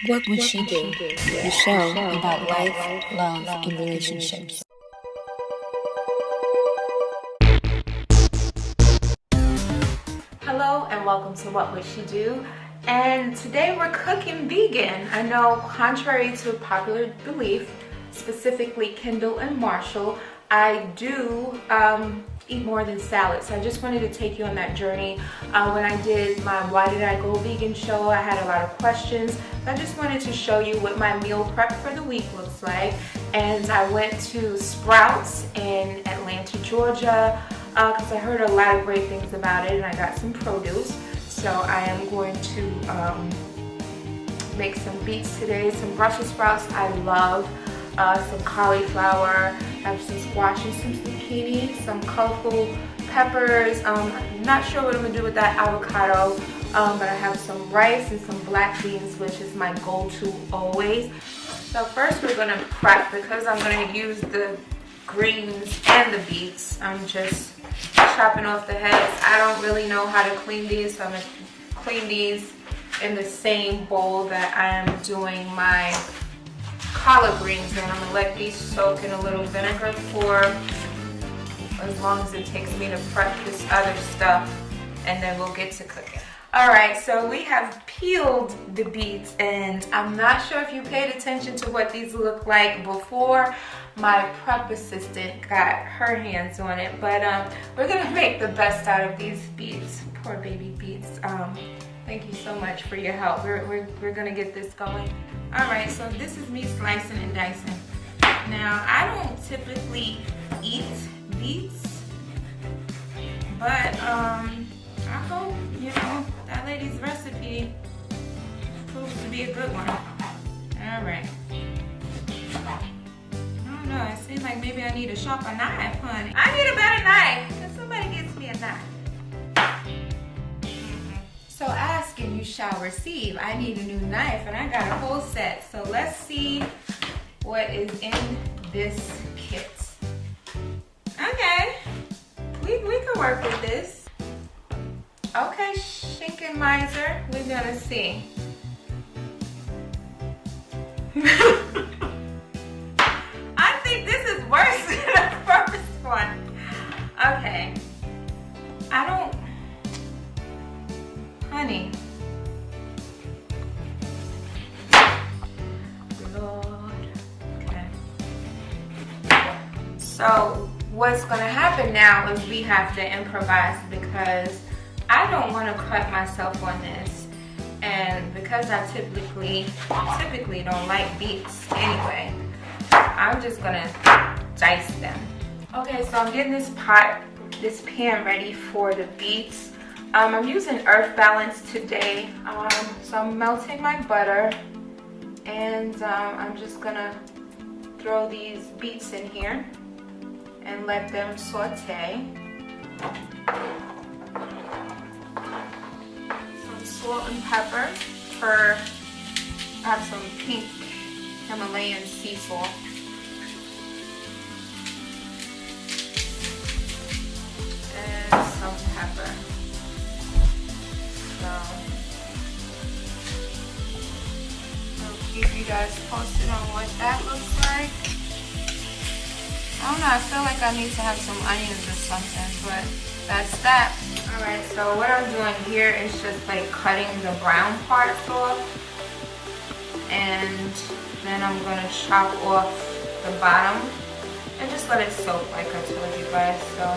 What Would She Do? The show about life, love, and relationships. Hello and welcome to What Would She Do? And today we're cooking vegan. I know, contrary to popular belief, specifically Kendall and Marshall, I do eat more than salad. So I just wanted to take you on that journey. When I did my Why Did I Go Vegan show, I had a lot of questions. I just wanted to show you what my meal prep for the week looks like. And I went to Sprouts in Atlanta, Georgia, because I heard a lot of great things about it, and I got some produce. So I am going to make some beets today, some Brussel sprouts I love, some cauliflower, I have some squash and some zucchini, some colorful peppers. I'm not sure what I'm gonna do with that avocado, but I have some rice and some black beans, which is my go-to always. So first we're gonna prep, because I'm gonna use the greens and the beets. I'm just chopping off the heads. I don't really know how to clean these, so I'm gonna clean these in the same bowl that I am doing my collard greens in. I'm gonna let these soak in a little vinegar for as long as it takes me to prep this other stuff, and then we'll get to cooking. Alright, so we have peeled the beets, and I'm not sure if you paid attention to what these look like before my prep assistant got her hands on it, but we're gonna make the best out of these beets. Poor baby beets. Thank you so much for your help. We're gonna get this going. Alright, so this is me slicing and dicing. Now, I don't typically eat beets, but I hope, that lady's recipe proves to be a good one. Alright. I don't know, it seems like maybe I need a sharper knife, honey. I need a better knife. Can somebody get me a knife? So ask and you shall receive. I need a new knife, and I got a whole set. So let's see what is in this kit. Okay, we can work with this. Okay, Schinken Miser, we're gonna see. I think this is worse than the first one. Okay, honey. Lord. Okay. So what's gonna happen now is we have to improvise, because I don't want to cut myself on this, and because I typically don't like beets anyway, I'm just gonna dice them. Okay, so I'm getting this pan ready for the beets. I'm using Earth Balance today, so I'm melting my butter, and I'm just gonna throw these beets in here and let them saute. Some salt and pepper. I have some pink Himalayan sea salt. And some pepper. So I'll keep you guys posted on what that looks like. I don't know, I feel like I need to have some onions or something, but that's that. Alright, so what I'm doing here is just like cutting the brown parts off, and then I'm gonna chop off the bottom and just let it soak like I told you guys. So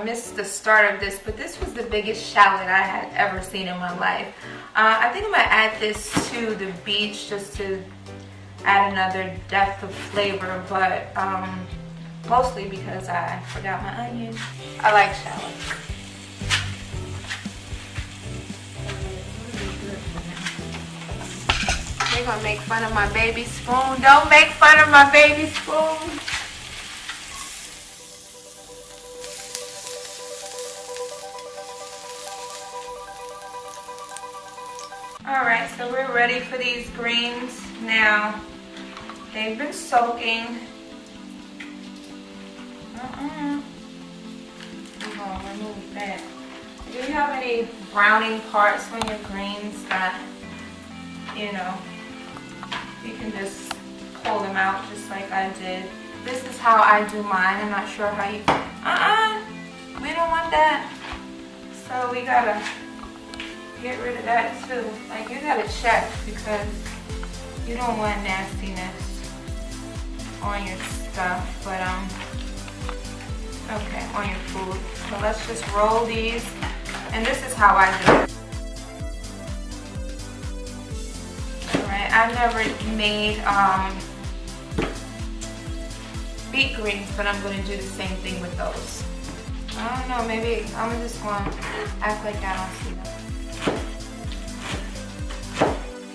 missed the start of this, but this was the biggest shallot I had ever seen in my life. I think I'm gonna add this to the beets just to add another depth of flavor, but mostly because I forgot my onions. I like shallots. They're gonna make fun of my baby spoon. Don't make fun of my baby spoon. Alright, so we're ready for these greens now. They've been soaking. I'm gonna remove that. Do you have any browning parts on your greens that, you know, you can just pull them out just like I did? This is how I do mine. I'm not sure how you... we don't want that. So we gotta get rid of that too. Like, you gotta check because you don't want nastiness on your stuff. But okay, on your food. So let's just roll these. And this is how I do it. Alright, I've never made beet greens, but I'm going to do the same thing with those. I don't know, maybe I'm just going to act like I don't see them.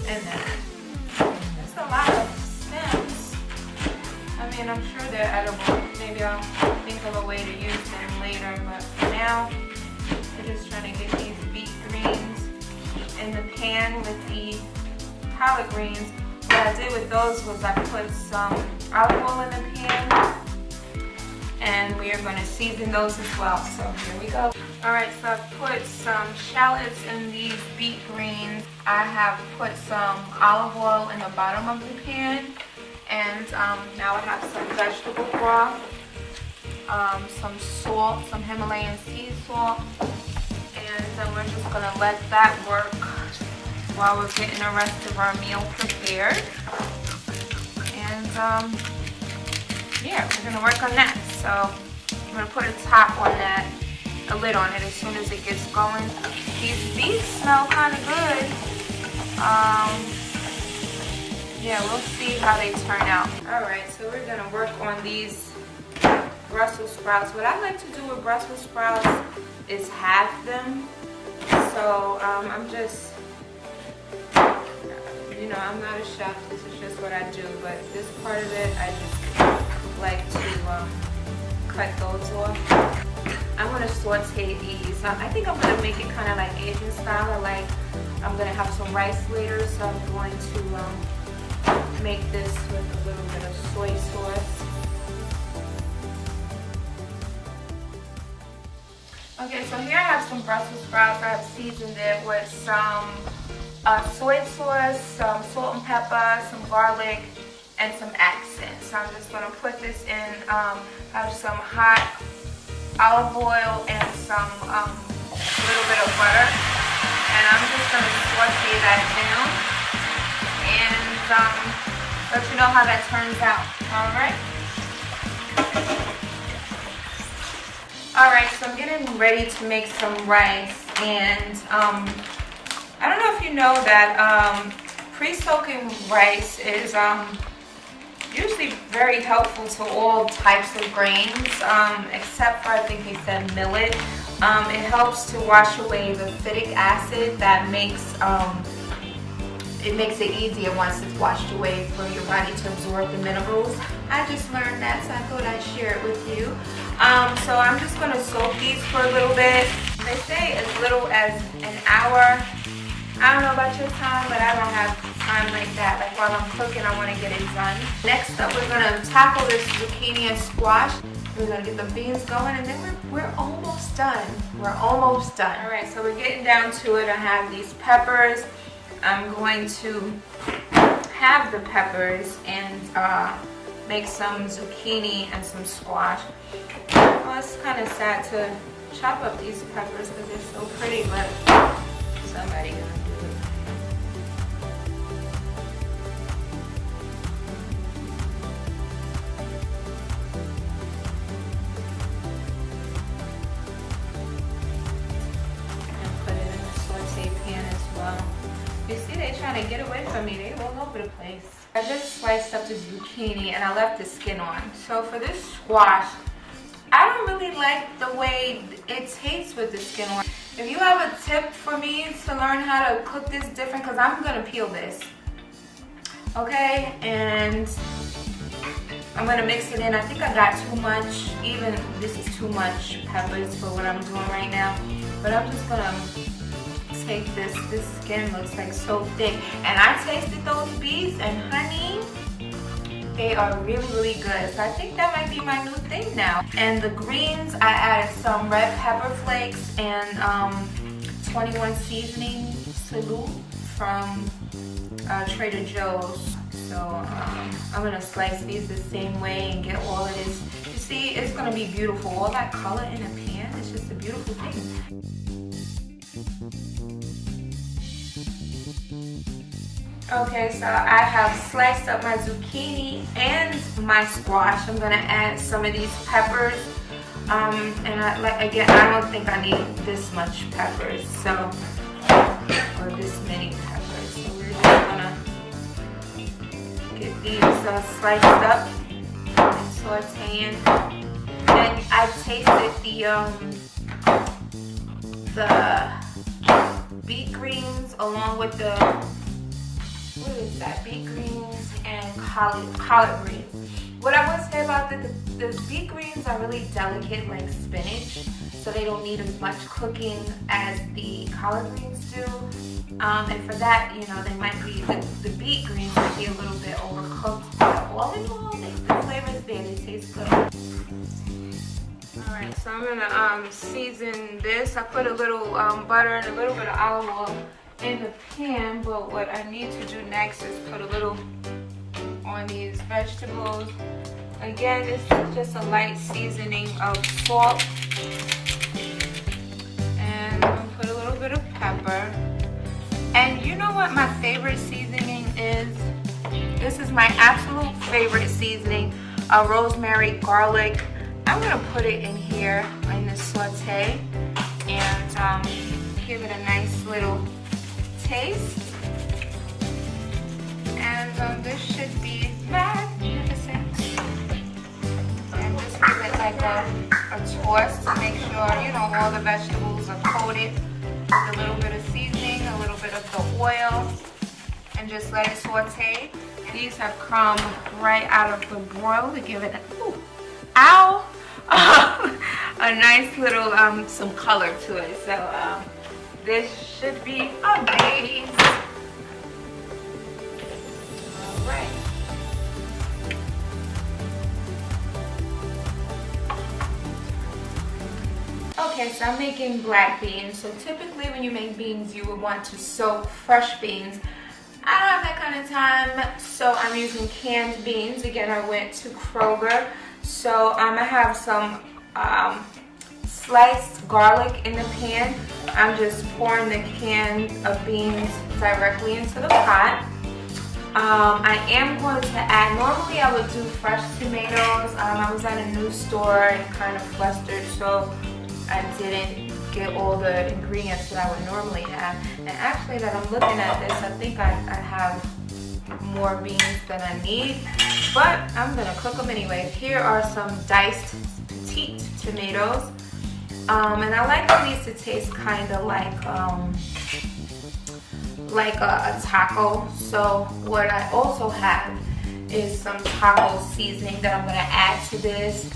And then, that's a lot of stems. I mean, I'm sure they're edible. Maybe I'll think of a way to use them later, but for now, we're just trying to get these beet greens in the pan with the collard greens. What I did with those was I put some olive oil in the pan, and we are going to season those as well. So here we go. Alright, so I've put some shallots in these beet greens. I have put some olive oil in the bottom of the pan, and now I have some vegetable broth, some salt, some Himalayan sea salt, and then we're just going to let that work while we're getting the rest of our meal prepared. And yeah, we're going to work on that. So I'm going to put a top on that, a lid on it as soon as it gets going. These beets smell kind of good. Yeah, we'll see how they turn out. Alright, so we're going to work on these Brussels sprouts. What I like to do with Brussels sprouts is halve them. So I'm just, you know, I'm not a chef. This is just what I do. But this part of it, I just like to cut those off. I'm going to saute these. I think I'm going to make it kind of like Asian style. I'm going to have some rice later, so I'm going to make this with a little bit of soy sauce. Okay, so here I have some Brussels sprouts. I have seasoned it with some soy sauce, some salt and pepper, some garlic, and some accents. So I'm just going to put this in, have some hot olive oil and some little bit of butter. And I'm just going to saute that down and let you know how that turns out. Alright? Alright, so I'm getting ready to make some rice, and I don't know if you know that pre-soaking rice is usually very helpful to all types of grains, except for, I think he said, millet. It helps to wash away the phytic acid that makes it easier once it's washed away for your body to absorb the minerals. I just learned that, so I thought I'd share it with you. So I'm just going to soak these for a little bit. They say as little as an hour. I don't know about your time, but I don't have time like that. Like while I'm cooking, I want to get it done. Next up, we're going to tackle this zucchini and squash. We're going to get the beans going, and then we're almost done. We're almost done. All right, so we're getting down to it. I have these peppers. I'm going to have the peppers and make some zucchini and some squash. Well, it's kind of sad to chop up these peppers because they're so pretty, but somebody gonna do it. And put it in the saute pan as well. You see, they're trying to get away from me. They're all over the place. I just sliced up the zucchini and I left the skin on. So for this squash, I don't really like the way it tastes with the skin on. If you have a tip for me to learn how to cook this different, because I'm going to peel this. Okay, and I'm going to mix it in. I think I got too much. Even this is too much peppers for what I'm doing right now. But I'm just going to take this. This skin looks like so thick. And I tasted those beets and honey. They are really, really good. So I think that might be my new thing now. And the greens, I added some red pepper flakes and 21 seasoning salute from Trader Joe's. So I'm gonna slice these the same way and get all of this. You see, it's gonna be beautiful. All that color in a pan, it's just a beautiful thing. Okay, so I have sliced up my zucchini and my squash. I'm gonna add some of these peppers. And again, I don't think I need this much peppers, so, or this many peppers. So we're just gonna get these sliced up and sauteing. And I tasted the beet greens along with the, what is that? Beet greens and collard greens. What I would say about the beet greens are really delicate like spinach, so they don't need as much cooking as the collard greens do. And for that, you know, they might be, the beet greens might be a little bit overcooked, but all in all, the flavor is there, they taste good. Alright, so I'm gonna season this. I put a little butter and a little bit of olive oil in the pan, but what I need to do next is put a little on these vegetables. Again, this is just a light seasoning of salt, and I'm gonna put a little bit of pepper. And you know what my favorite seasoning is? This is my absolute favorite seasoning, rosemary, garlic. I'm gonna put it in here in the saute and give it a nice little taste. And this should be magnificent. And just give it like a toss to make sure, you know, all the vegetables are coated with a little bit of seasoning, a little bit of the oil, and just let it saute. These have come right out of the broil to give it a nice little some color to it. So this should be amazing. Alright. Okay, so I'm making black beans. So typically when you make beans, you would want to soak fresh beans. I don't have that kind of time, so I'm using canned beans. Again, I went to Kroger. So I have some sliced garlic in the pan. I'm just pouring the can of beans directly into the pot. I am going to add, normally I would do fresh tomatoes. I was at a new store and kind of flustered, so I didn't get all the ingredients that I would normally have. And actually that I'm looking at this, I think I have more beans than I need, but I'm gonna cook them anyway. Here are some diced petite tomatoes. And I like for these to taste kind of like a taco. So what I also have is some taco seasoning that I'm gonna add to this.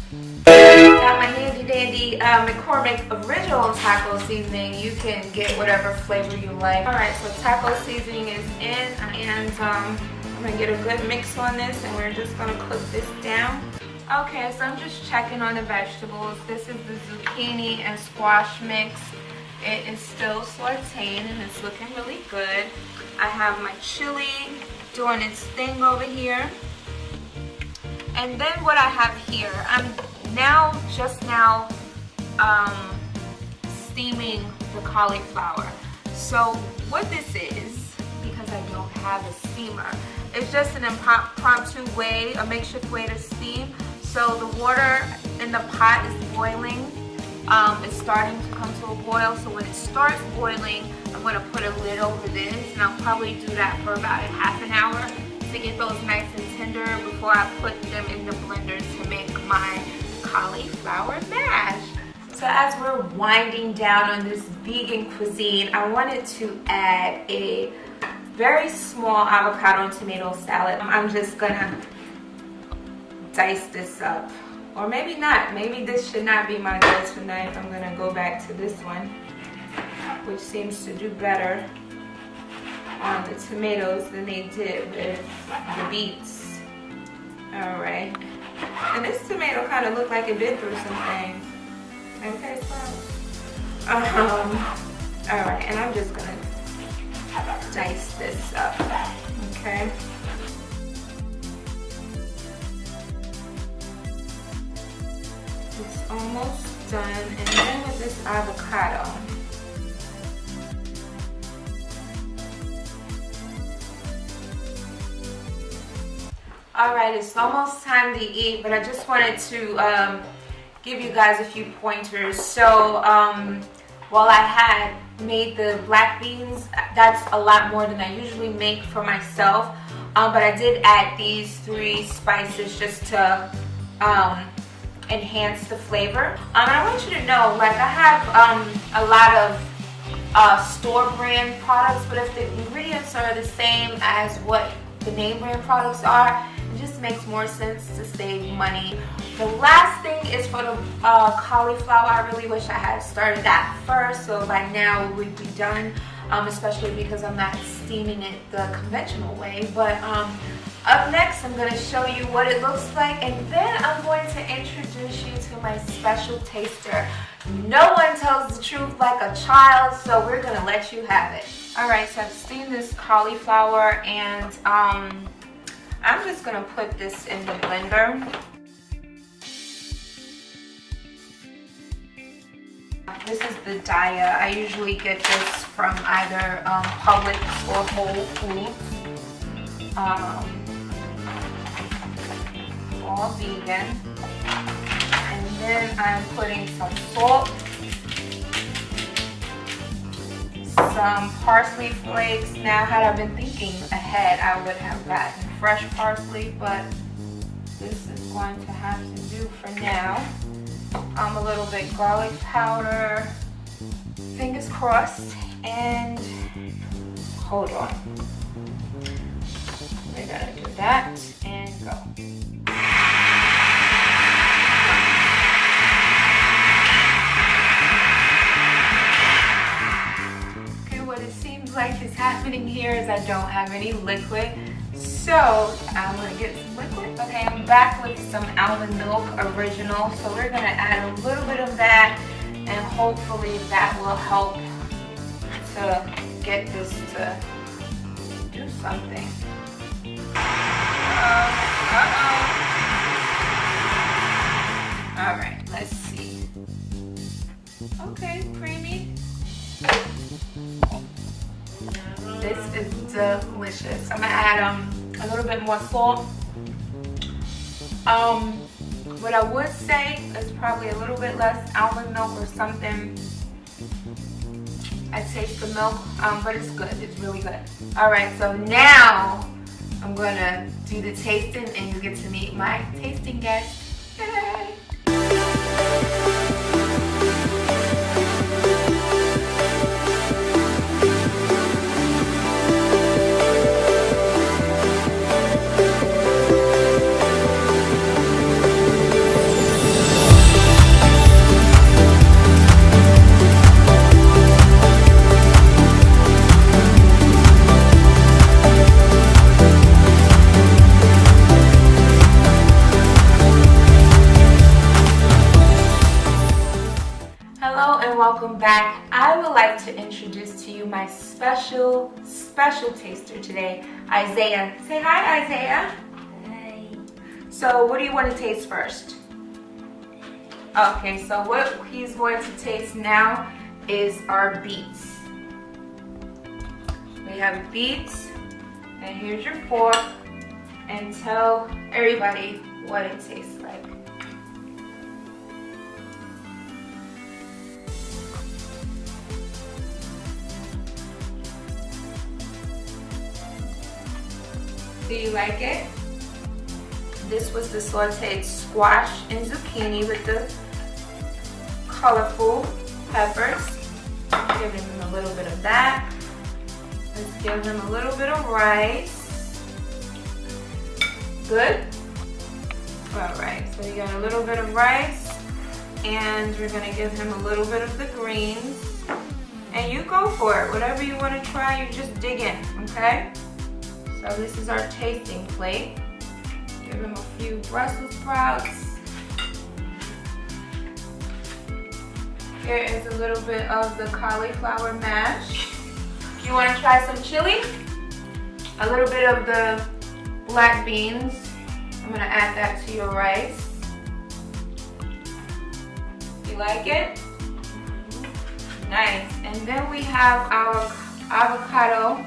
Got my handy dandy McCormick original taco seasoning. You can get whatever flavor you like. Alright, so taco seasoning is in, and I'm gonna get a good mix on this, and we're just gonna cook this down. Okay, so I'm just checking on the vegetables. This is the zucchini and squash mix. It is still sauteing and it's looking really good. I have my chili doing its thing over here. And then what I have here, I'm just now steaming the cauliflower. So what this is, because I don't have a steamer, it's just an impromptu way, a makeshift way to steam. So the water in the pot is boiling. It's starting to come to a boil. So when it starts boiling, I'm going to put a lid over this, and I'll probably do that for about a half an hour to get those nice and tender before I put them in the blender to make my cauliflower mash. So as we're winding down on this vegan cuisine, I wanted to add a very small avocado and tomato salad. I'm just gonna dice this up, or maybe not. Maybe this should not be my go-to knife. I'm gonna go back to this one. which seems to do better on the tomatoes than they did with the beets. All right, and this tomato kind of looked like it bit through some things. Okay, so all right, and I'm just gonna dice this up. Okay. It's almost done, and then with this avocado. Alright, it's almost time to eat, but I just wanted to give you guys a few pointers. So while I had made the black beans, that's a lot more than I usually make for myself, but I did add these 3 spices just to enhance the flavor. And I want you to know, like, I have a lot of store brand products, but if the ingredients are the same as what the name brand products are, it just makes more sense to save money. The last thing is for the cauliflower. I really wish I had started that first, so by now it would be done, especially because I'm not steaming it the conventional way. But up next, I'm going to show you what it looks like, and then I'm going to introduce you to my special taster. No one tells the truth like a child, so we're going to let you have it. Alright, so I've steamed this cauliflower, and I'm just going to put this in the blender. This is the Daya. I usually get this from either Publix or Whole Foods. All vegan. And then I'm putting some salt, some parsley flakes. Now, had I been thinking ahead, I would have gotten fresh parsley, but this is going to have to do for now. A little bit garlic powder, fingers crossed, and hold on. We're gonna do that and go. What it seems like is happening here is I don't have any liquid, so I'm gonna get some liquid. Okay, I'm back with some almond milk original, so we're gonna add a little bit of that, and hopefully that will help to get this to do something. All right, let's see. Okay, creamy. This is delicious. I'm gonna add a little bit more salt. What I would say is probably a little bit less almond milk or something. I taste the milk, but it's good. It's really good. All right, so now I'm gonna do the tasting, and you get to meet my tasting guest. Yay! Welcome back. I would like to introduce to you my special taster today, Isaiah. Say hi, Isaiah. Hi. So what do you want to taste first? Okay, so what he's going to taste now is our beets. We have beets, and here's your fork, and tell everybody what it tastes like. Do you like it? This was the sauteed squash and zucchini with the colorful peppers. Give him a little bit of that. Let's give him a little bit of rice. Good? Alright, so you got a little bit of rice, and we're going to give him a little bit of the greens, And you go for it. Whatever you want to try, you just dig in, okay? So this is our tasting plate. Give him a few Brussels sprouts. Here is a little bit of the cauliflower mash. If you want to try some chili, a little bit of the black beans. I'm gonna add that to your rice. You like it? Nice. And then we have our avocado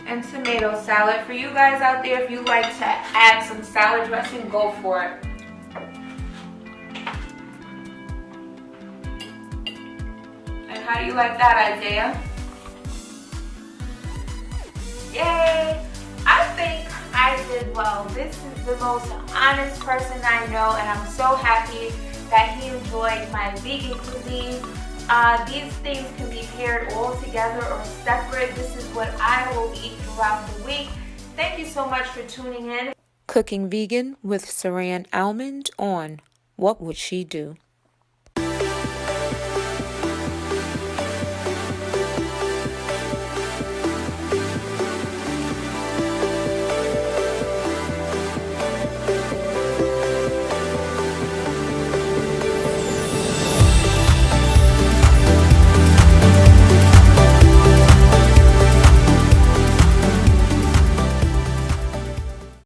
and tomato salad. For you guys out there, if you like to add some salad dressing, go for it. And how do you like that, Isaiah? Yay! I think I did well. This is the most honest person I know, and I'm so happy that he enjoyed my vegan cuisine. These things can be paired all together or separate. This is what I will eat throughout the week. Thank you so much for tuning in. Cooking Vegan with Saran Almond on What Would She Do?